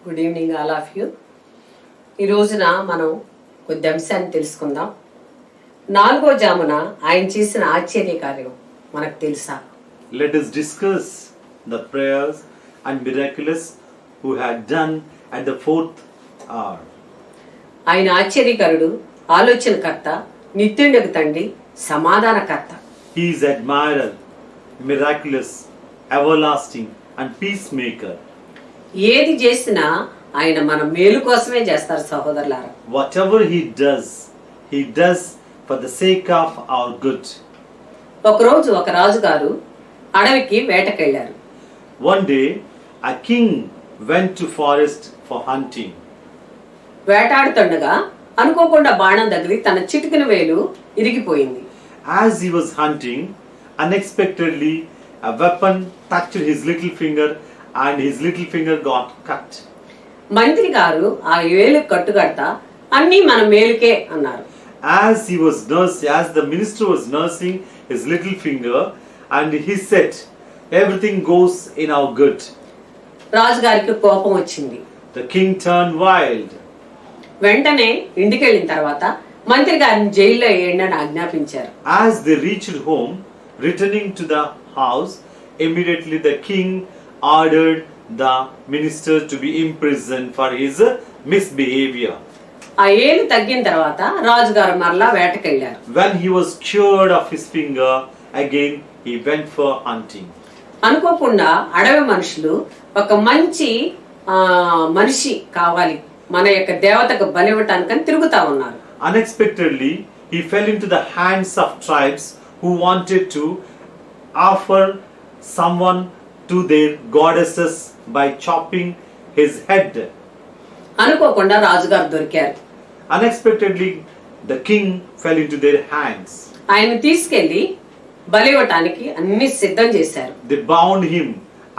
Good evening all of you. ఈ రోజున మనం కొద్ది అంశాన్ని తెలుసుకుందాం. 4వ జామున ఆయన చేసిన ఆశ్చర్య కార్యం మనకు తెలుసా? Let us discuss the prayers and miraculous who had done at the 4th hour. ఆయన ఆశ్చర్యకరుడు, ఆలోచనకర్త, నిత్యుండకు తండ్రి, సమాధానకర్త. He is admirer, miraculous, everlasting and peacemaker. ఏది చేసినా ఆయన మన మేలు కోసమే చేస్తారు సహోదరులారా. Whatever he does for the sake of our good. ఒకరోజు ఒక రాజుగారు అడవికి వేటకెళ్లారు. One day a king went to forest for hunting. వేటాడుతుండగా అనుకోకుండా బాణం తగిలి తన చిటికిన వేలు ఇరిగిపోయింది. As he was hunting, unexpectedly a weapon touched his little finger and his little finger got cut. మంత్రి గారు ఆ వేలు కట్టుకడతా అన్నీ మన మేలుకే అన్నారు. As the minister was nursing his little finger, and he said, everything goes in our good. రాజుగారికి కోపం వచ్చింది. The king turned wild. వెంటనే ఇంటికి వెళ్ళిన తర్వాత మంత్రి గారిని జైల్లో వేయండి అని ఆజ్ఞాపించారు. As they reached home, returning to the house, immediately the king ordered the minister to be imprisoned for his misbehavior. ఆ ఏలు తగ్గిన తర్వాత రాజుగారు మరలా వేటకెళ్లారు. When he was cured of his finger, again he went for hunting. అనుకోకుండా అడవి మనుషులు ఒక మంచి మనిషి కావాలి, మన యొక్క దేవతకు బలివ్వటానికని తిరుగుతా ఉన్నారు. Unexpectedly, he fell into the hands of tribes who wanted to offer someone to their goddesses by chopping his head. అనుకోకుండా రాజుగారు దొరికారు. Unexpectedly, the king fell into their hands. ఆయన తీసుకెళ్లి బలివ్వటానికి అన్ని సిద్ధం చేశారు. They bound him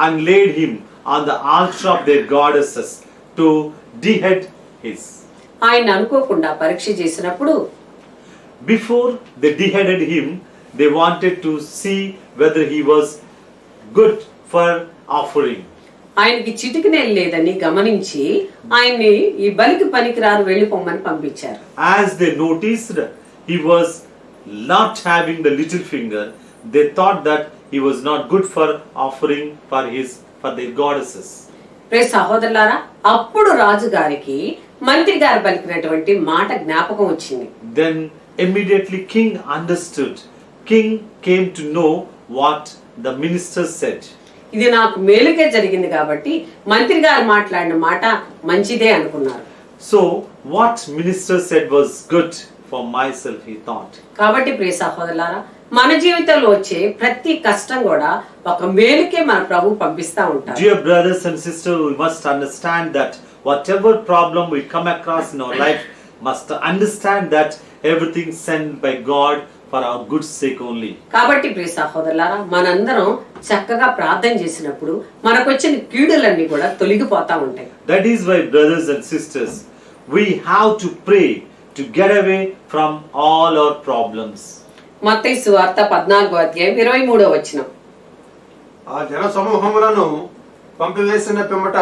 and laid him on the altar of their goddesses to behead his. ఆయన అనుకోకుండా పరీక్ష చేసినప్పుడు Before they beheaded him, they wanted to see whether he was good for offering. ఆయనకి చిటికినేలు లేదని గమనించి ఆయన్ని ఈ బలికి పనికిరారు వెళ్ళిపోమని పంపించారు. As they noticed he was not having the little finger, they thought that he was not good for offering for their goddesses. ప్రియ సహోదరులారా, అప్పుడు రాజు గారికి మంత్రి గారు పలికినటువంటి మాట జ్ఞాపకం వచ్చింది. Then immediately king understood. King came to know what the minister said. ఇది నాకు మేలుకే జరిగింది కాబట్టి మంత్రి గారు మాట్లాడిన మాట మంచిదే అనుకున్నారు. So what minister said was good for myself, he thought. కాబట్టి ప్రియ సహోదరులారా, మన జీవితంలో వచ్చే ప్రతి కష్టం కూడా ఒక మేలుకే మన ప్రభు పంపిస్తా ఉంటారు. Dear brothers and sisters, we must understand that whatever problem we come across in our life, must understand that everything sent by God for our good sake only. కాబట్టి ప్రియ సహోదరులారా, మనందరం చక్కగా ప్రార్థన చేసినప్పుడు మనకు వచ్చిన కీడులన్నీ కూడా తొలగిపోతా ఉంటాయి. That is why, brothers and sisters, we have to pray to get away from all our problems. మత్తయి సువార్త 14:23. ఆ జన సమూహములను పంపివేసిన పిమ్మట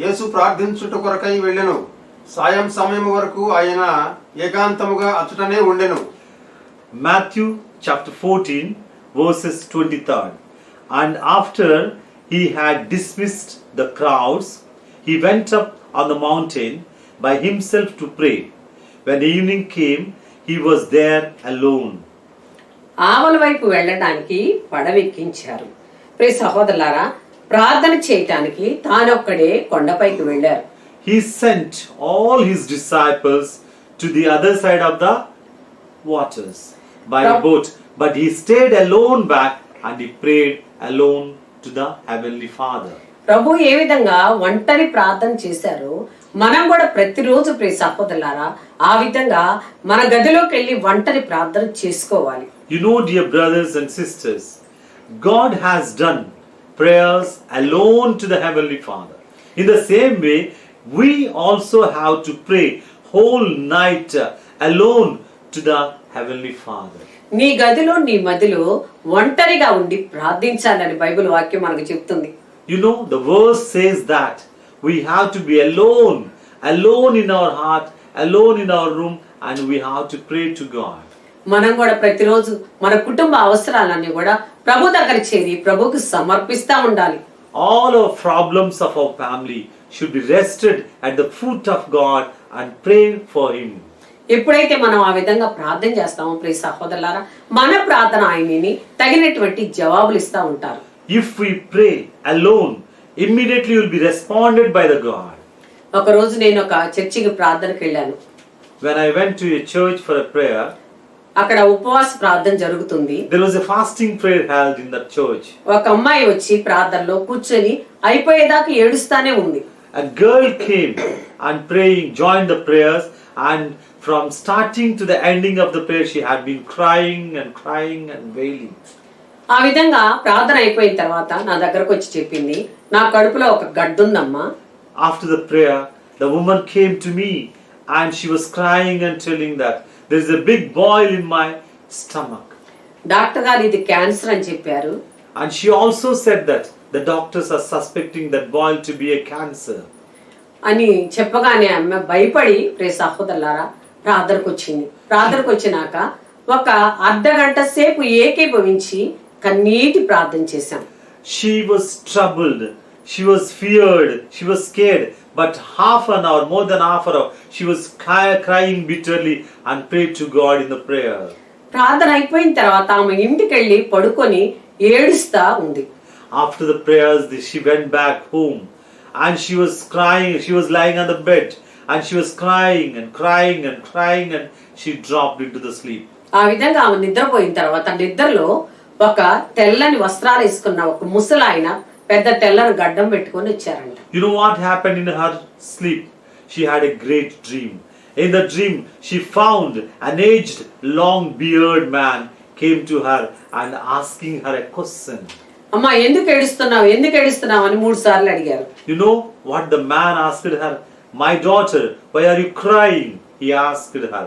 యేసు ప్రార్థించుట కొరకై వెళ్ళెను. సాయం సమయం వరకు ఆయన ఏకాంతముగా అచ్చటనే ఉండెను. Matthew chapter 14 verses 23. And after he had dismissed the crowds, he went up on the mountain by himself to pray. When evening came, he was there alone. ఆవల వైపు వెళ్ళడానికి పడవెక్కించారు. ప్రియ సహోదరులారా, ప్రార్థన చేయటానికి తానొక్కడే కొండపైకి వెళ్ళారు. He sent all his disciples to the other side of the waters by a boat, but he stayed alone back and he prayed alone to the heavenly Father. ప్రభు ఏ విధంగా ఒంటరి ప్రార్థన చేశారో మనం కూడా ప్రతిరోజు ప్రియ సహోదరులారా ఆ విధంగా మన గదిలోకి వెళ్ళి ఒంటరి ప్రార్థన చేసుకోవాలి. You know, dear brothers and sisters, God has done prayers alone to the heavenly Father. In the same way, we also have to pray whole night alone to the heavenly Father. నీ గదిలో నీ మదిలో ఒంటరిగా ఉండి ప్రార్థించాలని Bible వాక్యం మనకు చెప్తుంది. You know, the verse says that we have to be alone in our heart, alone in our room, and we have to pray to God. మనం కూడా ప్రతిరోజు మన కుటుంబ అవసరాలన్నీ కూడా ప్రభు దగ్గర చేరి ప్రభుకు సమర్పిస్తా ఉండాలి. All our problems of our family should be rested at the foot of God and pray for Him. ఎప్పుడైతే మనం ఆ విధంగా ప్రార్థన చేస్తామో ప్రియ సహోదరులారా, మన ప్రార్థన ఆయనని తగినటువంటి జవాబులు ఇస్తా ఉంటారు. If we pray alone, immediately you will be responded by the God. ఒక రోజు నేను ఒక చర్చికి ప్రార్థనకి వెళ్ళాను. When I went to a church for a prayer, అక్కడ ఉపవాస ప్రార్థన జరుగుతుంది. there was a fasting prayer held in that church. ఒక అమ్మాయి వచ్చి ప్రార్థనలో కూర్చొని అయిపోయేదాకా ఏడుస్తానే ఉంది. A girl came and praying, joined the prayers, and from starting to the ending of the prayer, she had been crying and wailing. ఆ విధంగా ప్రార్థన అయిపోయిన తర్వాత నా దగ్గరకు వచ్చి చెప్పింది, నా కడుపులో ఒక గడ్డుందమ్మా. After the prayer, the woman came to me and she was crying and telling that there is a big boil in my stomach. Doctor గారు ఇది క్యాన్సర్ అని చెప్పారు. And she also said that the doctors are suspecting that boil to be a cancer. అని చెప్పగానే ఆమె భయపడి ప్రియ సహోదరులారా ప్రార్థనకు వచ్చింది. ప్రార్థనకు వచ్చినాక ఒక అర్ధ గంట సేపు ఏకీభవించి కన్నీటి ప్రార్థన చేశాం. She was troubled, she was feared, she was scared, but half an hour, more than half an hour, she was crying bitterly and prayed to God in the prayer. ప్రార్థన అయిపోయిన తర్వాత ఆమె ఇంటికి వెళ్ళి పడుకొని ఏడుస్తా ఉంది. After the prayers, she went back home and she was crying, she was lying on the bed and she was crying and she dropped into the sleep. ఆ విధంగా ఆమె నిద్రపోయిన తర్వాత నిద్రలో ఒక తెల్లని వస్త్రాలు వేసుకున్న ఒక ముసలాయన పెద్ద తెల్లని గడ్డం పెట్టుకొని వచ్చారంట. You know what happened in her sleep? She had a great dream. In the dream, she found an aged, long-bearded man came to her and asking her a question. అమ్మా ఎందుకు ఏడుస్తున్నావు అని 3 సార్లు అడిగారు. You know what the man asked her? My daughter, why are you crying? He asked her.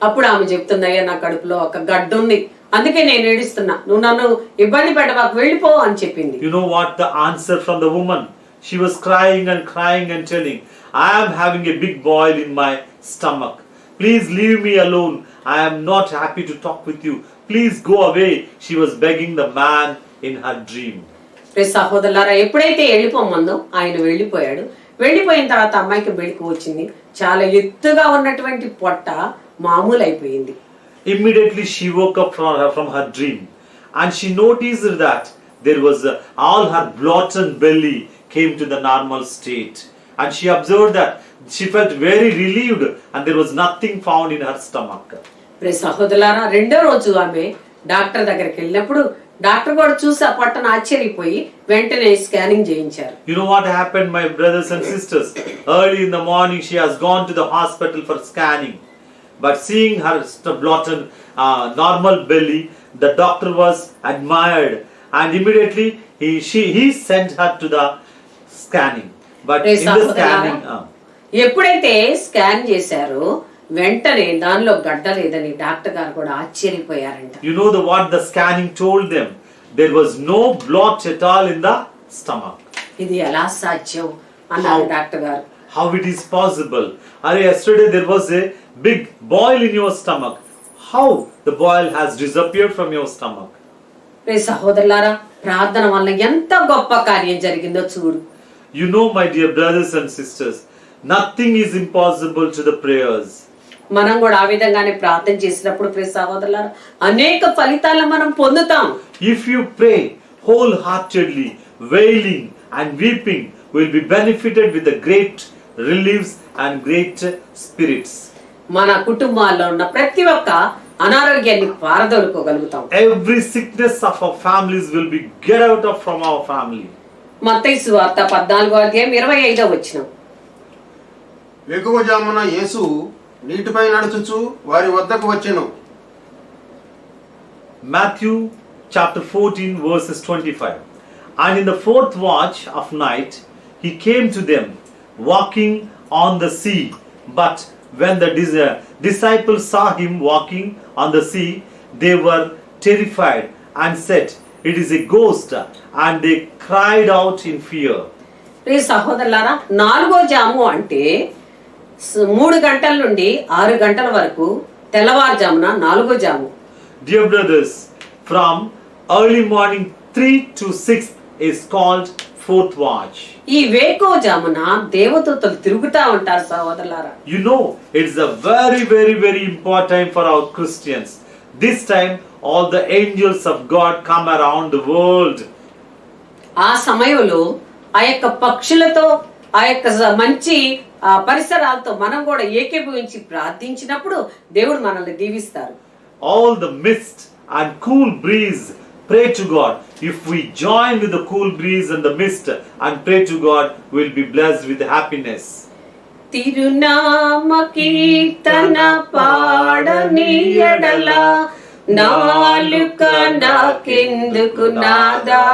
అప్పుడు ఆమె చెప్తుంది, అయ్యా నా కడుపులో ఒక గడ్డ ఉంది, అందుకే నేను ఏడుస్తున్నా, నువ్వు నన్ను ఇబ్బంది పెట్టబాకు, వెళ్ళిపో అని చెప్పింది. You know what the answer from the woman? She was crying and telling, I am having a big boil in my stomach. Please leave me alone. I am not happy to talk with you. Please go away. She was begging the man in her dream. రే సహోదరులారా, ఎప్పుడైతే వెళ్ళిపోమందో ఆయన వెళ్ళిపోయాడు. వెళ్ళిపోయిన తర్వాత అమ్మాయికి మెలకు వచ్చింది. చాలా ఎత్తుగా ఉన్నటువంటి పొట్ట మామూలు అయిపోయింది. Immediately she woke up from her dream and she noticed that there was all her bloated belly came to the normal state, and she observed that she felt very relieved and there was nothing found in her stomach. రే సహోదరులారా, రెండో రోజు ఆమె doctor దగ్గరికి వెళ్ళినప్పుడు doctor కూడా చూసి ఆ పొట్టను ఆశ్చర్యపోయి వెంటనే స్కానింగ్ చేయించారు. You know what happened, my brothers and sisters? Early in the morning she has gone to the hospital for scanning, but seeing her bloated normal belly, the doctor was admired and immediately he sent her to the scanning. But in the scanning ఎప్పుడైతే scan చేశారో వెంటనే దానిలో గడ్డ లేదని doctor గారు కూడా ఆశ్చర్యపోయారంట. You know what the scanning told them? There was no blot at all in the stomach. ఇది ఎలా సాధ్యం అన్నారు డాక్టర్ గారు. How it is possible? Yesterday there was a big boil in your stomach. How the boil has disappeared from your stomach? రే సహోదరులారా, ప్రార్థన వల్ల ఎంత గొప్ప కార్యం జరిగిందో చూడు. You know, my dear brothers and sisters, nothing is impossible to the prayers. మనం కూడా ఆ విధంగానే ప్రార్థన చేసినప్పుడు ప్రియ సహోదరులారా అనేక ఫలితాలను మనం పొందుతాం. If you pray wholeheartedly, wailing and weeping, will be benefited with the great reliefs and great spirits. మన కుటుంబాల్లో ఉన్న ప్రతి ఒక్క అనారోగ్యాన్ని పారదోలుకోగలుగుతాం. Every sickness of our families will be get out of from our family. మత్తయి సువార్త 14:25 వేకువజామున యేసు నీటిపై నడుచుచు వారి వద్దకు వచ్చెను. Matthew chapter 14 verses 25. And in the 4th watch of night he came to them walking on the sea. But when the disciples saw him walking on the sea, they were terrified and said, it is a ghost, and they cried out in fear. ప్రియ సహోదరులారా, 4వ జాము అంటే 3 గంటల నుండి 6 గంటల వరకు తెల్లవారుజామున 4వ జాము. Dear brothers, from early morning 3 to 6 is called fourth watch. ఈ వేకువ జామున దేవదూతలు తిరుగుతా ఉంటారు సహోదరులారా. You know, it's a very, very, very important time for our Christians. This time, all the angels of God come around the world. ఆ సమయంలో ఆ యొక్క పక్షులతో ఆ యొక్క మంచి పరిసరాలతో మనం కూడా ఏకీభవించి ప్రార్థించినప్పుడు దేవుడు మనల్ని దీవిస్తారు. All the mist and cool breeze, pray to God. If we join with the cool breeze and the mist and pray to God, we'll be blessed with happiness. తిరునామ కీర్తన పాడని ఎడల నాలుక నాకెందుకు నాదా,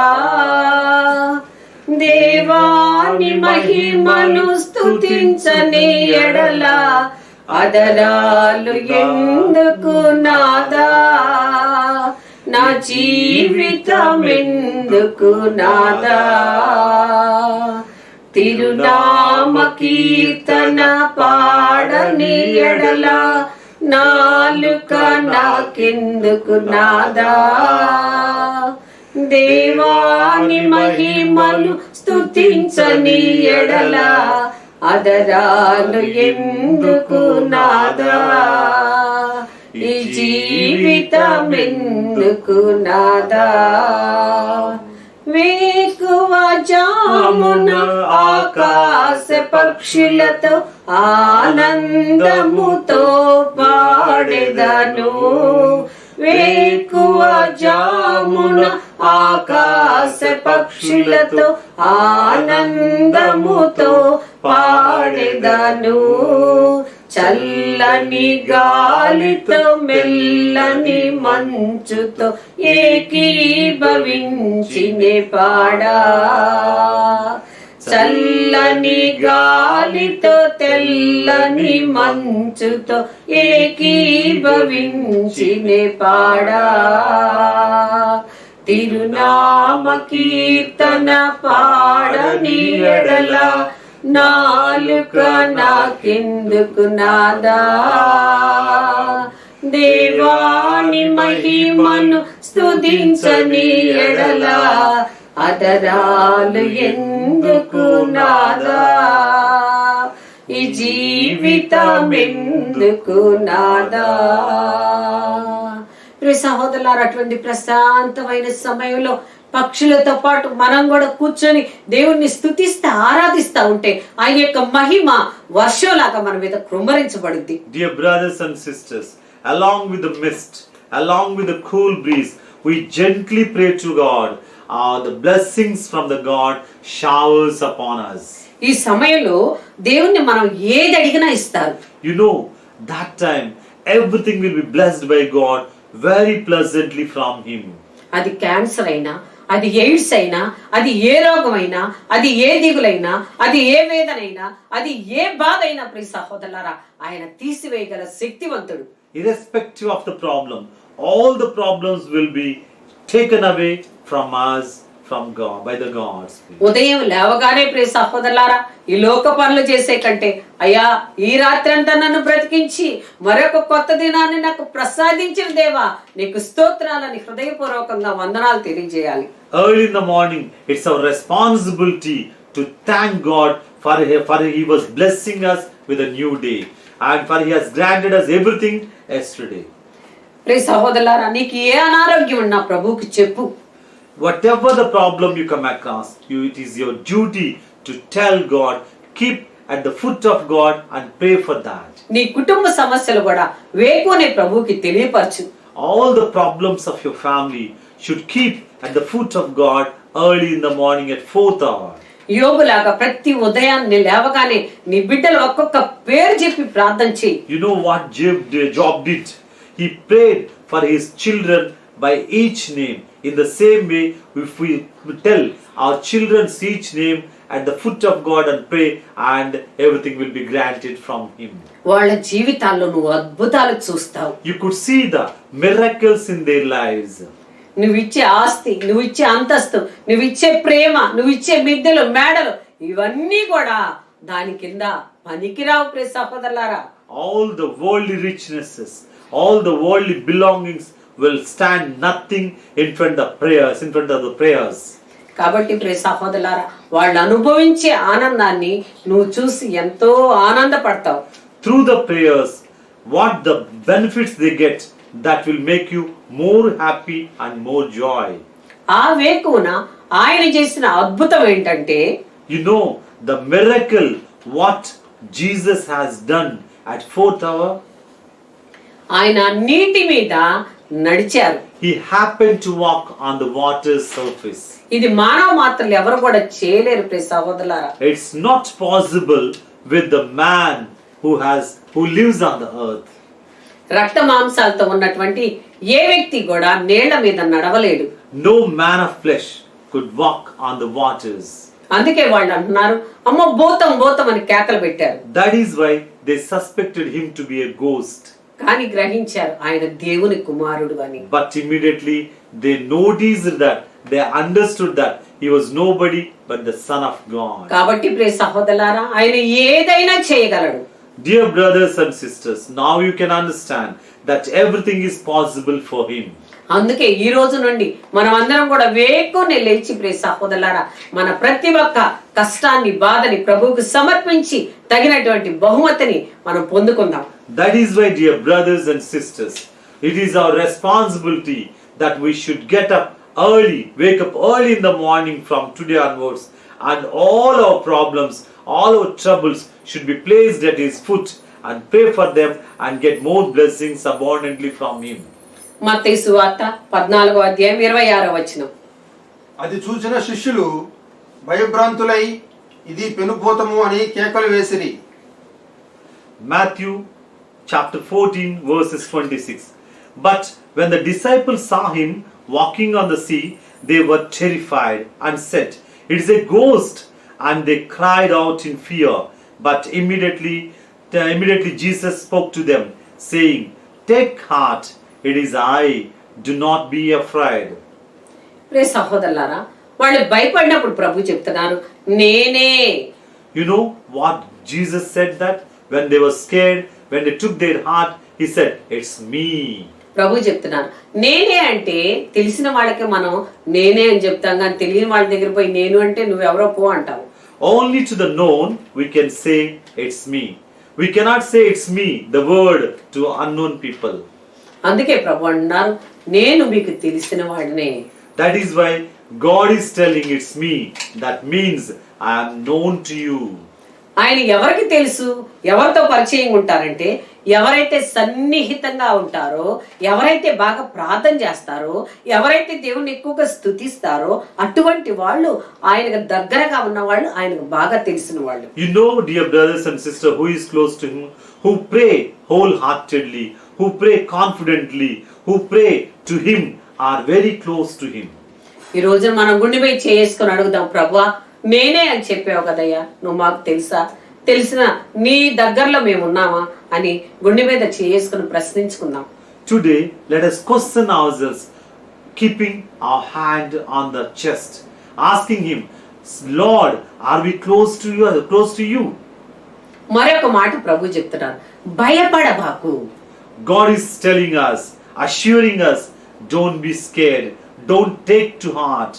దేవాని మహిమను స్తుతించని ఎడల అదరాలు ఎందుకు నాదా, నా జీవితం ఎందుకు నాదా. తిరునామ కీర్తన పాడని ఎడల నాలుక నాకెందుకు నాదా, దేవాని మహిమను స్తుతించని ఎడల అదరాలు ఎందుకు నాదా, ఈ జీవితం ఎందుకు నాదా. వేకువ జామున ఆకాశ పక్షులతో ఆనందముతో పాడెదను, వేకువ జామున ఆకాశ పక్షులతో ఆనందముతో పాడెదను, చల్లని గాలితో మెల్లని మంచుతో ఏకీభవించినే పాడా, చల్లని గాలితో తెల్లని మంచుతో ఏకీభవించినే పాడా. తిరునామ కీర్తన పాడని ఎడల నాలుక నాకెందుకు నాదా, దేవాని మహిమను స్తుతించని ఎడల అదరాలు ఎందుకు నాదా, ఈ జీవితం ఎందుకు నాదా. ప్రియ సహోదరులారా, అటువంటి ప్రశాంతమైన సమయంలో పక్షులతో పాటు మనం కూడా కూర్చొని దేవుణ్ణి స్తుతిస్తా ఆరాధిస్తా ఉంటే ఆయన యొక్క మహిమ వర్షంలాగా మన మీద కృమ్మరించబడుద్ది. Dear brothers and sisters, along with the mist, along with the cool breeze, we gently pray to God. The blessings from the God showers upon us. ఈ సమయంలో దేవుణ్ణి మనం ఏది అడిగినా ఇస్తారు. You know, that time everything will be blessed by God very pleasantly from Him. అది cancer అయినా, అది ఎయిడ్స్ అయినా, అది ఏ రోగమైనా, అది ఏ దిగులైనా, అది ఏ వేదనైనా, అది ఏ బాధ అయినా ప్రియ సహోదరులారా ఆయన తీసివేయగల శక్తివంతుడు. Irrespective of the problem, all the problems will be taken away from us, from God, by the God's Spirit. ఉదయం లేవగానే ప్రియ సహోదరులారా ఈ లోక పనులు చేసే కంటే అయ్యా ఈ రాత్రి అంతా నన్ను బ్రతికించి మరొక కొత్త దినాన్ని నాకు ప్రసాదించిన దేవా నీకు స్తోత్రాలని హృదయపూర్వకంగా వందనాలు తెలియజేయాలి. Early in the morning, it's our responsibility to thank God for He was blessing us with a new day and for He has granted us everything yesterday. ప్రియ సహోదరులారా నీకు ఏ అనారోగ్యం ఉన్నా ప్రభువుకి చెప్పు. Whatever the problem you come across, it is your duty to tell God, keep at the foot of God and pray for that. నీ కుటుంబ సమస్యలు కూడా వేకునే ప్రభువుకి తెలియపరచు. All the problems of your family should keep at the foot of God early in the morning at 4th hour. యోబులాగా ప్రతి ఉదయాన్నే లేవగానే నీ బిడ్డలు ఒక్కొక్క పేరు చెప్పి ప్రార్థన చేయి. You know what Job did? He prayed for his children by each name. In the same way, if we tell our children's each name at the foot of God and pray, and everything will be granted from Him. వాళ్ళ జీవితాల్లో నువ్వు అద్భుతాలు చూస్తావు. You could see the miracles in their lives. నువ్వు ఇచ్చే ఆస్తి, నువ్వు ఇచ్చే అంతస్తు, నువ్వు ఇచ్చే ప్రేమ, నువ్వు ఇచ్చే మిద్దెలు మేడలు ఇవన్నీ కూడా దాని కింద పనికిరావు ప్రియ సహోదరులారా. All the worldly richnesses, all the worldly belongings will stand nothing in front of the prayers. కాబట్టి ప్రియ సహోదరులారా, వాళ్ళు అనుభవించే ఆనందాన్ని నువ్వు చూసి ఎంతో ఆనందపడతావు. Through the prayers, what the benefits they get, that will make you more happy and more joy. ఆ వేకున ఆయన చేసిన అద్భుతం ఏంటంటే, You know the miracle what Jesus has done at 4th hour. ఆయన నీటి మీద నడిచారు. He happened to walk on the water's surface. ఇది మానవ మాత్రలు ఎవరు కూడా చేయలేరు ప్రియ సహోదరులారా. It's not possible with the man who lives on the earth. రక్త మాంసాలతో ఉన్నటువంటి ఏ వ్యక్తి కూడా నీళ్ల మీద నడవలేడు. No man of flesh could walk on the waters. అందుకే వాళ్ళు అంటున్నారు, అమ్మో భూతం భూతం అని కేకలు పెట్టారు. That is why they suspected him to be a ghost. కానీ గ్రహించారు ఆయన దేవుని కుమారుడు అని. But immediately they noticed that, they understood that he was nobody but the Son of God. కాబట్టి ప్రియ సహోదరులారా, ఆయన ఏదైనా చేయగలడు. Dear brothers and sisters, now you can understand that everything is possible for him. అందుకే ఈ రోజు నుండి మనం అందరం కూడా వేకునే లేచి ప్రియ సహోదరులారా, మన ప్రతి ఒక్క కష్టాన్ని బాధని ప్రభువుకు సమర్పించి తగినటువంటి బహుమతిని మనం పొందుకుందాం. That is why, dear brothers and sisters, it is our responsibility that we should get up early, wake up early in the morning from today onwards, and all our problems, all our troubles should be placed at his foot and pray for them and get more blessings abundantly from him. మత్తయి సువార్త 14వ అధ్యాయం 26వ వచనం. అది చూసిన శిష్యులు భయభ్రాంతులై ఇది పెనుభూతము అని కేకలు వేసిరి. Matthew chapter 14 verses 26. But when the disciples saw him walking on the sea, they were terrified and said, "It is a ghost," and they cried out in fear. But immediately Jesus spoke to them, saying, "Take heart, it is I, do not be afraid." ప్రియ సహోదరులారా, వాళ్ళు భయపడినప్పుడు ప్రభు చెప్తున్నారు, నేనే. You know what Jesus said, that when they were scared, when they took their heart, he said, "It's me." ప్రభు చెప్తున్నారు, నేనే అంటే తెలిసిన వాళ్ళకి మనం నేనే అని చెప్తాం, కానీ తెలియని వాళ్ళ దగ్గర పోయి నేను అంటే నువ్వెవరో పో అంటావు. Only to the known we can say it's me. We cannot say it's me, the word, to unknown people. అందుకే ప్రభు అన్నారు, నేను మీకు తెలిసిన వాడినే. That is why God is telling it's me. That means I am known to you. ఆయన ఎవరికి తెలుసు, ఎవరితో పరిచయం ఉంటారంటే ఎవరైతే సన్నిహితంగా ఉంటారో, ఎవరైతే బాగా ప్రార్థన చేస్తారో, ఎవరైతే దేవుణ్ణి ఎక్కువగా స్తుతిస్తారో అటువంటి వాళ్ళు ఆయనకు దగ్గరగా ఉన్న వాళ్ళు, ఆయనకు బాగా తెలిసిన వాళ్ళు. You know, dear brothers and sisters, who is close to him, who pray wholeheartedly, who pray confidently, who pray to him, are very close to him. ఈ రోజు మనం గుండె మీద చేసుకొని అడుగుదాం, ప్రభువా నేనే అని చెప్పావు కదయ్యా, నువ్వు మాకు తెలుసా, తెలిసిన నీ దగ్గరలో మేము ఉన్నామా అని గుండె మీద చేసుకుని ప్రశ్నించుకుందాం. Today, let us question ourselves, keeping our hand on the chest, asking him, Lord, are we close to you? Close to you? మరొక మాట ప్రభు చెప్తున్నారు, భయపడబాకు. God is telling us, assuring us, don't be scared, don't take to heart.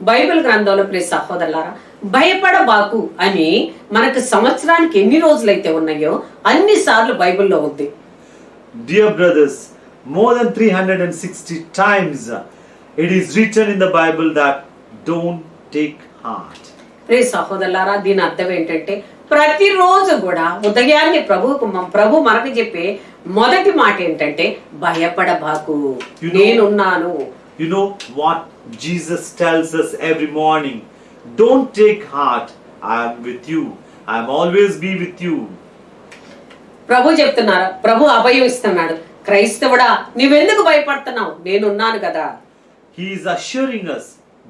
Bible గ్రంథంలో ప్రియ సహోదరులారా, భయపడబాకు అని మనకు సంవత్సరానికి ఎన్ని రోజులైతే ఉన్నాయో అన్ని సార్లు బైబిల్లో ఉంది. Dear brothers, more than 360 times it is written in the Bible that don't take heart. ప్రియ సహోదరులారా, దీని అర్థం ఏంటంటే ప్రతిరోజు కూడా ఉదయాన్నే ప్రభు మనకు చెప్పే మొదటి మాట ఏంటంటే భయపడబాకు, నేనున్నాను. You know what Jesus tells us every morning? Don't take heart, I am with you, I am always be with you. ప్రభు చెప్తున్నారు, ప్రభు అభయం ఇస్తున్నాడు, క్రైస్తవుడా నువ్వెందుకు భయపడుతున్నావు, నేనున్నాను కదా. He is assuring us,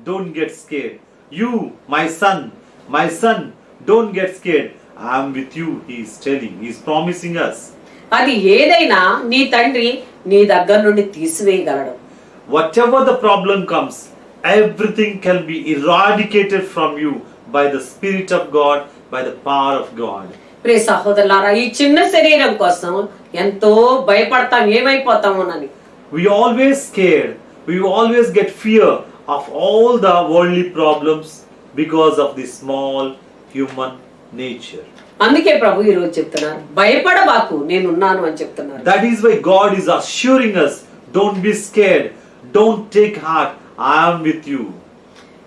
don't get scared. You, my son, don't get scared, I am with you. He is telling, he is promising us. అది ఏదైనా నీ తండ్రి నీ దగ్గర నుండి తీసివేయగలడు. Whatever the problem comes, everything can be eradicated from you by the Spirit of God, by the power of God. ప్రియ సహోదరులారా, ఈ చిన్న శరీరం కోసం ఎంతో భయపడతాం, ఏమైపోతామోనని. We always scared. We always get fear of all the worldly problems because of the small human nature. అందుకే ప్రభు ఈ రోజు చెప్తున్నారు, భయపడబాకు, నేనున్నాను అని చెప్తున్నారు. That is why God is assuring us, don't be scared, don't take heart, I am with you.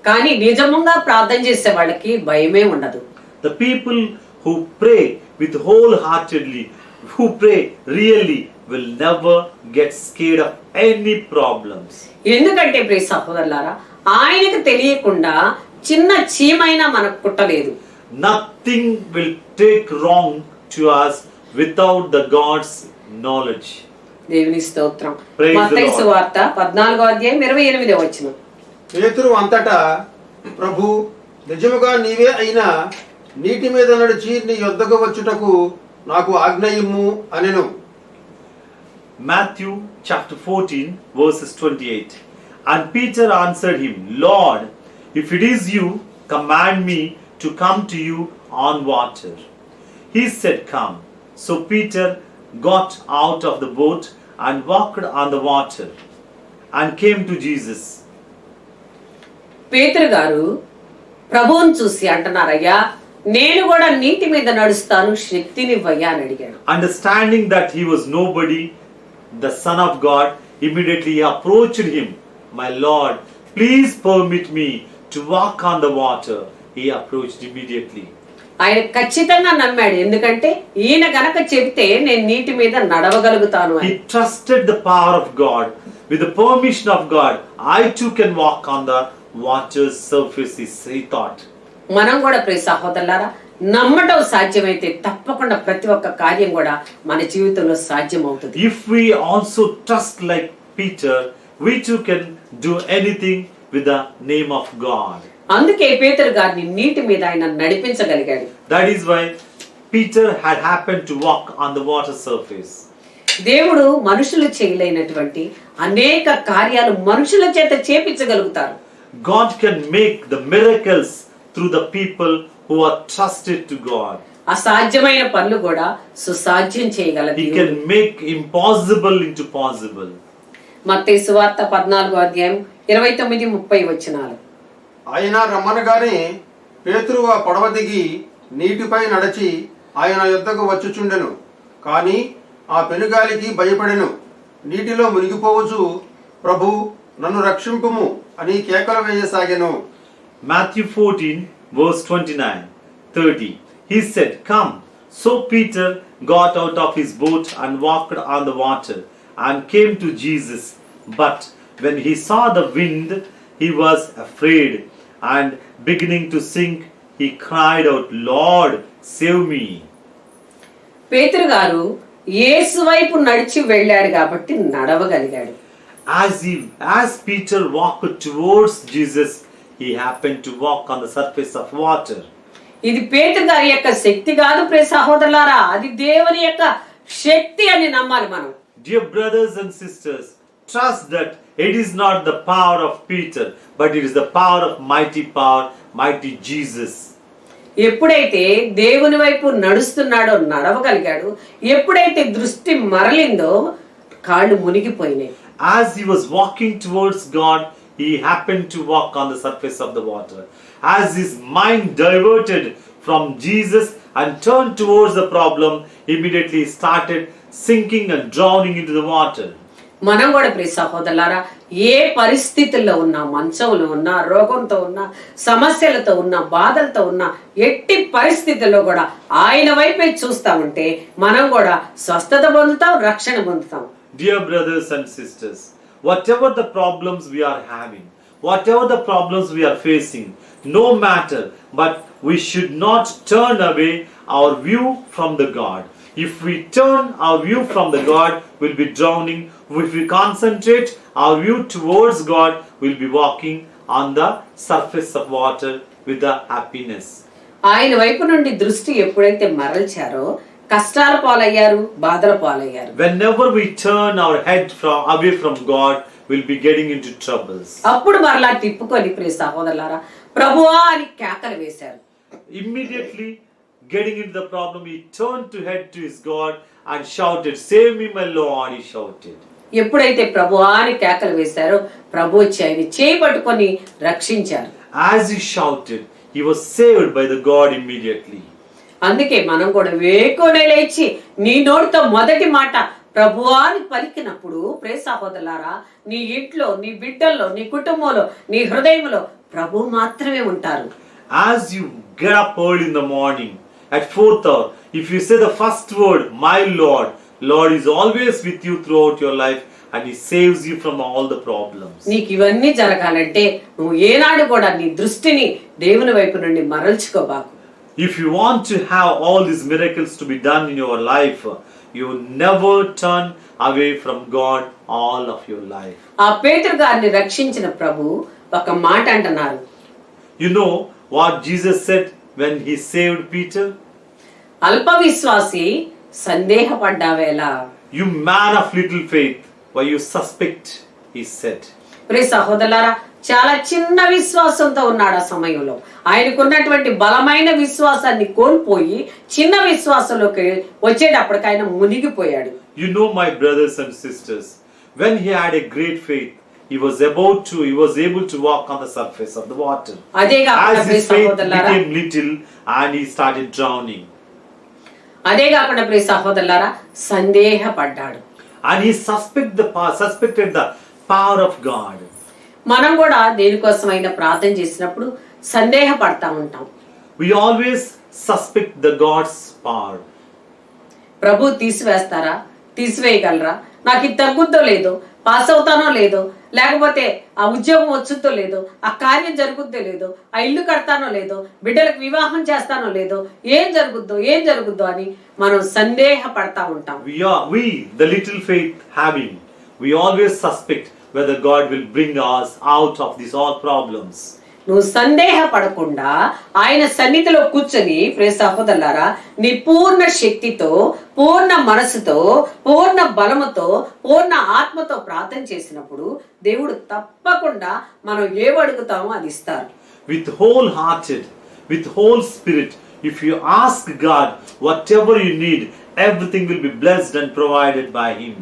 కానీ నిజంగా ప్రార్థన చేసే వాళ్ళకి భయమే ఉండదు. The people who pray with wholeheartedly, who pray really, will never get scared of any problems. ఎందుకంటే ప్రియ సహోదరులారా, ఆయనకు తెలియకుండా చిన్న చీమైనా మనకు కుట్టలేదు. Nothing will take wrong to us without the God's knowledge. దేవుని స్తోత్రం. Praise the Mattayi Lord. సువార్త 14:28 పేతురు అంతటా, ప్రభు, నిజముగా నీవే అయినా నీటి మీద నడిచి నీ యొద్దకు వచ్చుటకు నాకు ఆజ్ఞ ఇమ్ము అనెను. Matthew chapter 14 verses 28. And Peter answered him, Lord, if it is you, command me to come to you on water. He said, come. So Peter got out of the boat and walked on the water and came to Jesus. పేతురు గారు ప్రభువుని చూసి అంటున్నారయ్యా, నేను కూడా నీటి మీద నడుస్తాను, శక్తినివ్వయ్యా అని అడిగాడు. Understanding that he was nobody, the Son of God, immediately he approached him. My Lord, please permit me to walk on the water. He approached immediately. ఆయన ఖచ్చితంగా నమ్మాడు, ఎందుకంటే ఈయన గనక చెబితే నేను నీటి మీద నడవగలుగుతాను అని. He trusted the power of God. With the permission of God, I too can walk on the water's surface, he thought. మనం కూడా ప్రియ సహోదరులారా, నమ్మటం సాధ్యమైతే తప్పకుండా ప్రతి ఒక్క కార్యం కూడా మన జీవితంలో సాధ్యం అవుతుంది. If we also trust like Peter, we too can do anything with the name of God. అందుకే పేతురు గారిని నీటి మీద ఆయన నడిపించగలిగాడు. That is why Peter had happened to walk on the water surface. దేవుడు మనుషులు చేయలేనటువంటి అనేక కార్యాలు మనుషుల చేత చేపించగలుగుతారు. God can make the miracles through the people who are trusted to God. అసాధ్యమైన పనులు కూడా సుసాధ్యం చేయగలదు. He can make impossible into possible. మత్తయి సువార్త 14:29-30 ఆయన రమ్మనగానే పేతురు ఆ పడవ దిగి నీటిపై నడిచి ఆయన యొద్దకు వచ్చుచుండెను. కాని ఆ పెనుగాలికి భయపడెను. నీటిలో మునిగిపోవచ్చు, ప్రభు, నన్ను రక్షింపుము అని కేకలు వేయసాగెను. Matthew 14 verse 29-30. He said, come. So Peter got out of his boat and walked on the water and came to Jesus. But when he saw the wind, he was afraid, and beginning to sink, he cried out, Lord, save me. పేతురు గారు యేసు వైపు నడిచి వెళ్ళాడు కాబట్టి నడవగలిగాడు. As Peter walked towards Jesus, he happened to walk on the surface of water. ఇది పేతురు గారి యొక్క శక్తి కాదు ప్రియ సహోదరులారా, అది దేవుని యొక్క శక్తి అని నమ్మాలి మనం. Dear brothers and sisters, trust that it is not the power of Peter, but it is the power of mighty Jesus. ఎప్పుడైతే దేవుని వైపు నడుస్తున్నాడో, నడవగలిగాడు, ఎప్పుడైతే దృష్టి మరలిందో కాళ్ళు మునిగిపోయినాయి. As he was walking towards God, he happened to walk on the surface of the water. As his mind diverted from Jesus and turned towards the problem, immediately he started sinking and drowning into the water. మనం కూడా ప్రియ సహోదరులారా, ఏ పరిస్థితుల్లో ఉన్నా, మంచంలో ఉన్నా, రోగంతో ఉన్నా, సమస్యలతో ఉన్నా, బాధలతో ఉన్నా, ఎట్టి పరిస్థితుల్లో కూడా ఆయన వైపే చూస్తామంటే మనం కూడా స్వస్థత పొందుతాం, రక్షణ పొందుతాం. Dear brothers and sisters, whatever the problems we are having, whatever the problems we are facing, no matter, but we should not turn away our view from the God. If we turn our view from the God, we'll be drowning. If we concentrate our view towards God, we'll be walking on the surface of water with the happiness. ఆయన వైపు నుండి దృష్టి ఎప్పుడైతే మరల్చారో కష్టాల పాలయ్యారు, బాధల పాలయ్యారు. Whenever we turn our head away from God, we'll be getting into troubles. అప్పుడు మరలా తిప్పుకొని ప్రియ సహోదరులారా ప్రభువా అని కేకలు వేశారు. Immediately getting into the problem, he turned to head to his God and shouted, "Save me, my Lord," he shouted. ఎప్పుడైతే ప్రభువా అని కేకలు వేశారో ప్రభు వచ్చి ఆయన చేయి పట్టుకొని రక్షించారు. As he shouted, he was saved by the God immediately. అందుకే మనం కూడా వేకునే లేచి నీ నోటితో మొదటి మాట ప్రభువా అని పలికినప్పుడు ప్రియ సహోదరులారా, నీ ఇంట్లో, నీ బిడ్డల్లో, నీ కుటుంబంలో, నీ హృదయంలో ప్రభు మాత్రమే ఉంటారు. As you get up early in the morning at 4th hour, if you say the first word, "My Lord," Lord is always with you throughout your life and he saves you from all the problems. నీకు ఇవన్నీ జరగాలంటే నువ్వు ఏనాడు కూడా నీ దృష్టిని దేవుని వైపు నుండి మరల్చుకోబాకు. If you want to have all these miracles to be done in your life, you never turn away from God all of your life. ఆ పేతురు గారిని రక్షించిన ప్రభు ఒక మాట అంటున్నారు. You know what Jesus said when he saved Peter? అల్ప విశ్వాసి సందేహపడ్డావేలా, "You man of little faith, why you suspect," he said. ప్రియ సహోదరులారా, చాలా చిన్న విశ్వాసంతో ఉన్నాడు ఆ సమయంలో. ఆయనకున్నటువంటి బలమైన విశ్వాసాన్ని కోల్పోయి చిన్న విశ్వాసంలోకి వచ్చేటప్పటికి ఆయన మునిగిపోయాడు. You know, my brothers and sisters, when he had a great faith, he was able to walk on the surface of the water. అదే కాకుండా As ప్రియ his faith సహోదరులారా, became little and he started drowning. అదే కాకుండా ప్రియ సహోదరులారా సందేహపడ్డాడు. And he suspected the power of God. మనం కూడా దేనికోసమైనా ప్రార్థన చేసినప్పుడు సందేహపడతా ఉంటాం. We always suspect the God's power. ప్రభు తీసివేస్తారా, తీసివేయగలరా, నాకు ఇది తగ్గుద్దో లేదో, పాస్ అవుతానో లేదో, లేకపోతే ఆ ఉద్యోగం వచ్చుద్దో లేదో, ఆ కార్యం జరుగుద్దో లేదో, ఆ ఇల్లు కడతానో లేదో, బిడ్డలకు వివాహం చేస్తానో లేదో, ఏం జరుగుద్దో అని మనం సందేహపడతా ఉంటాం. We the little faith having, we always suspect whether God will bring us out of these all problems. నువ్వు సందేహపడకుండా ఆయన సన్నిధిలో కూర్చొని ప్రియ సహోదరులారా, నీ పూర్ణ శక్తితో, పూర్ణ మనసుతో, పూర్ణ బలముతో, పూర్ణ ఆత్మతో ప్రార్థన చేసినప్పుడు దేవుడు తప్పకుండా మనం ఏమడుగుతామో అది ఇస్తారు. With wholehearted, with whole spirit, if you ask God whatever you need, everything will be blessed and provided by him.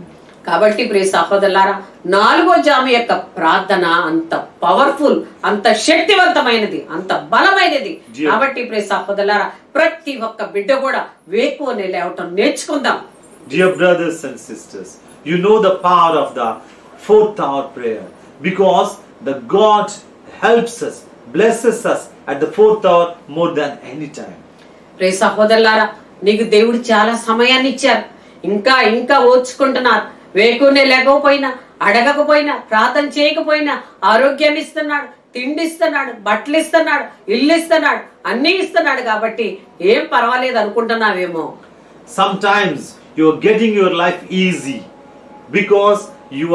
కాబట్టి ప్రియ సహోదరులారా, 4వ జాము యొక్క ప్రార్థన అంత పవర్ఫుల్, అంత శక్తివంతమైనది, అంత బలమైనది. కాబట్టి ప్రియ సహోదరులారా, ప్రతి ఒక్క బిడ్డ కూడా వేకువనే లేవటం నేర్చుకుందాం. Dear brothers and sisters, you know the power of the 4th hour prayer, because the God helps us, blesses us at the 4th hour more than any time. ప్రియ సహోదరులారా, నీకు దేవుడు చాలా సమయాన్ని ఇచ్చారు, ఇంకా ఓర్చుకుంటున్నారు. వేకునే లేకపోయినా, అడగకపోయినా, ప్రార్థన చేయకపోయినా ఆరోగ్యాన్ని ఇస్తున్నాడు, తిండి ఇస్తున్నాడు, బట్టలు ఇస్తున్నాడు, ఇల్లు ఇస్తున్నాడు, అన్ని ఇస్తున్నాడు. కాబట్టి ఏం పర్వాలేదు అనుకుంటున్నావేమో. Sometimes you are getting your life easy because you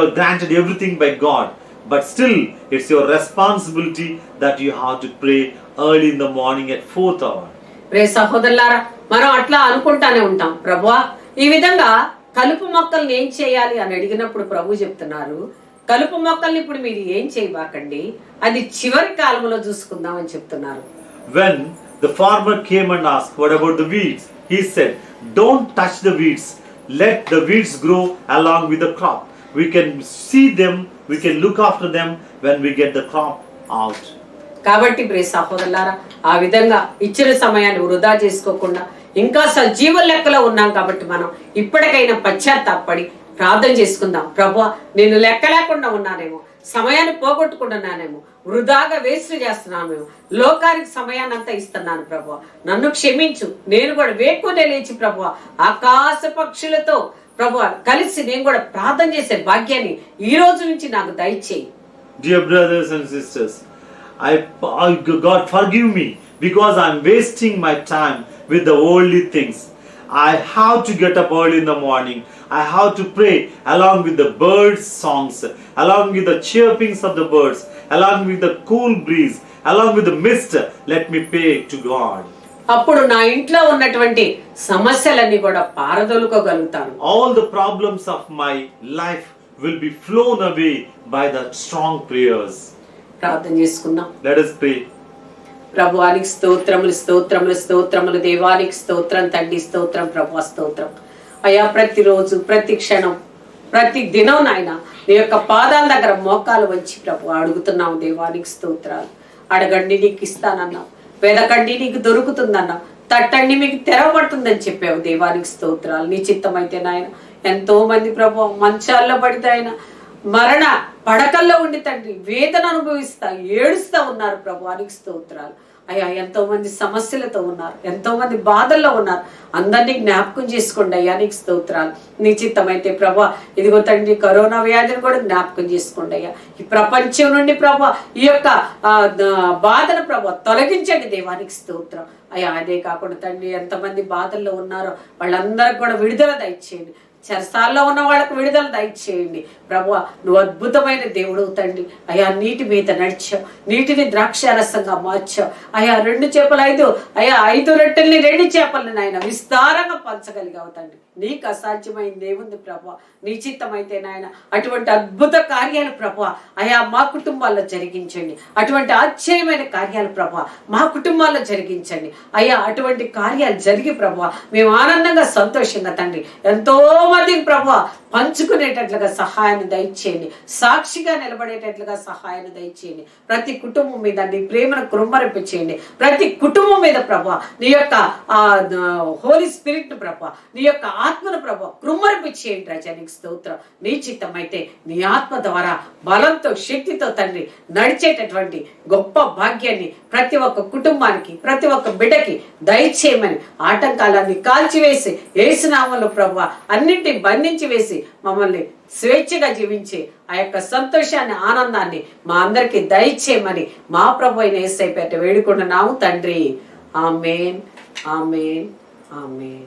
are granted everything by God, but still it's your responsibility that you have to pray early in the morning at 4th hour. ప్రియ సహోదరులారా, మనం అట్లా అనుకుంటానే ఉంటాం. ప్రభువా, ఈ విధంగా కలుపు మొక్కల్ని ఏం చేయాలి అని అడిగినప్పుడు ప్రభు చెప్తున్నారు, కలుపు మొక్కల్ని ఇప్పుడు మీరు ఏం చేయబాకండి, అది చివరి కాలంలో చూసుకుందాం అని చెప్తున్నారు. When the farmer came and asked, "What about the weeds?" he said, "Don't touch the weeds. Let the weeds grow along with the crop. We can see them, we can look after them when we get the crop out." కాబట్టి ప్రియ సహోదరులారా, ఆ విధంగా ఇచ్చిన సమయాన్ని వృధా చేసుకోకుండా ఇంకా సజీవ లెక్కలో ఉన్నాం. కాబట్టి మనం ఇప్పటికైనా పశ్చాత్తాపడి ప్రార్థన చేసుకుందాం. ప్రభువా, నేను లెక్క లేకుండా ఉన్నానేమో, సమయాన్ని పోగొట్టుకుంటున్నానేమో, వృధాగా వేస్ట్ చేస్తున్నానేమో, లోకానికి సమయాన్ని అంతా ఇస్తున్నాను. ప్రభువా, నన్ను క్షమించు. నేను కూడా వేకునే లేచి ప్రభువా ఆకాశ పక్షులతో ప్రభువా కలిసి నేను కూడా ప్రార్థన చేసే భాగ్యాన్ని ఈ రోజు నుంచి నాకు దయచేయి. Dear brothers and sisters, God forgive me because I'm wasting my time with the worldly things. I have to get up early in the morning. I have to pray along with the birds' songs, along with the chirpings of the birds, along with the cool breeze, along with the mist. Let me pray to God. అప్పుడు నా ఇంట్లో ఉన్నటువంటి సమస్యలన్నీ కూడా పారదోలుకోగలుగుతాను. All the problems of my life will be flown away by the strong prayers. ప్రార్థన చేసుకుందాం. Let us pray. ప్రభువానికి స్తోత్రములు స్తోత్రములు స్తోత్రములు, దేవానికి స్తోత్రం తండ్రి, స్తోత్రం ప్రభు, స్తోత్రం అయ్యా. ప్రతిరోజు ప్రతి క్షణం ప్రతి దినం నాయన నీ యొక్క పాదాల దగ్గర మోకాలు వచ్చి ప్రభు అడుగుతున్నావు. దేవానికి స్తోత్రాలు. అడగండి నీకు ఇస్తానన్నావు, వెదకండి నీకు దొరుకుతుందన్నావు, తట్టండి మీకు తెరవబడుతుందని చెప్పావు. దేవానికి స్తోత్రాలు. నీ చిత్తమైతే నాయన ఎంతో మంది ప్రభు మంచాల్లో పడితే ఆయన మరణ పడకల్లో ఉండి తండ్రి వేదన అనుభవిస్తా ఏడుస్తా ఉన్నారు. ప్రభువానికి స్తోత్రాలు అయ్యా. ఎంతో మంది సమస్యలతో ఉన్నారు, ఎంతో మంది బాధల్లో ఉన్నారు. అందరినీ జ్ఞాపకం చేసుకోండి అయ్యా. నీకు స్తోత్రాలు. నీ చిత్తమైతే ప్రభా ఇదిగో తండ్రి కరోనా వ్యాధిని కూడా జ్ఞాపకం చేసుకోండి అయ్యా. ఈ ప్రపంచం నుండి ప్రభా ఈ యొక్క బాధను ప్రభా తొలగించండి. దేవానికి స్తోత్రం అయ్యా. అదే కాకుండా తండ్రి ఎంతమంది బాధల్లో ఉన్నారో వాళ్ళందరికీ కూడా విడుదల దయచేయండి. చెరసాల్లో ఉన్న వాళ్ళకు విడుదల దయచేయండి. ప్రభువా నువ్వు అద్భుతమైన దేవుడు తండ్రి అయ్యా. నీటి మీద నడిచావు, నీటిని ద్రాక్షారసంగా మార్చావు అయ్యా. 2 చేపలు 5 అయ్యా 5 రొట్టెల్ని 2 చేపల్ని నాయన విస్తారంగా పంచగలిగావు తండ్రి. నీకు అసాధ్యమైంది ఏముంది ప్రభువా. నీ చిత్తమైతే నాయన అటువంటి అద్భుత కార్యాలు ప్రభువా అయ్యా మా కుటుంబాల్లో జరిగించండి. అటువంటి ఆశ్చర్యమైన కార్యాలు ప్రభువా మా కుటుంబాల్లో జరిగించండి అయ్యా. అటువంటి కార్యాలు జరిగి ప్రభువా మేము ఆనందంగా సంతోషంగా తండ్రి ఎంతో మందికి ప్రభువా పంచుకునేటట్లుగా సహాయాన్ని దయచేయండి. సాక్షిగా నిలబడేటట్లుగా సహాయాన్ని దయచేయండి. ప్రతి కుటుంబం మీద నీ ప్రేమను కృమ్మరింపచేయండి. ప్రతి కుటుంబం మీద ప్రభువా నీ యొక్క హోలీ స్పిరిట్ ప్రభువా నీ యొక్క ఆత్మను ప్రభువా కృమ్మరింపచేయండి. రాజానికి స్తోత్రం. నీ చిత్తమైతే నీ ఆత్మ ద్వారా బలంతో శక్తితో తండ్రి నడిచేటటువంటి గొప్ప భాగ్యాన్ని ప్రతి ఒక్క కుటుంబానికి ప్రతి ఒక్క బిడ్డకి దయచేయమని ఆటంకాలన్నీ కాల్చివేసి యేసు నామములో ప్రభువా అన్నింటినీ బంధించి వేసి మమ్మల్ని స్వేచ్ఛగా జీవించే ఆ యొక్క సంతోషాన్ని ఆనందాన్ని మా అందరికి దయచేయమని మా ప్రభు అయిన యేసయ్య పేరిట వేడుకుంటున్నాము తండ్రి. ఆమేన్, ఆమేన్, ఆమేన్.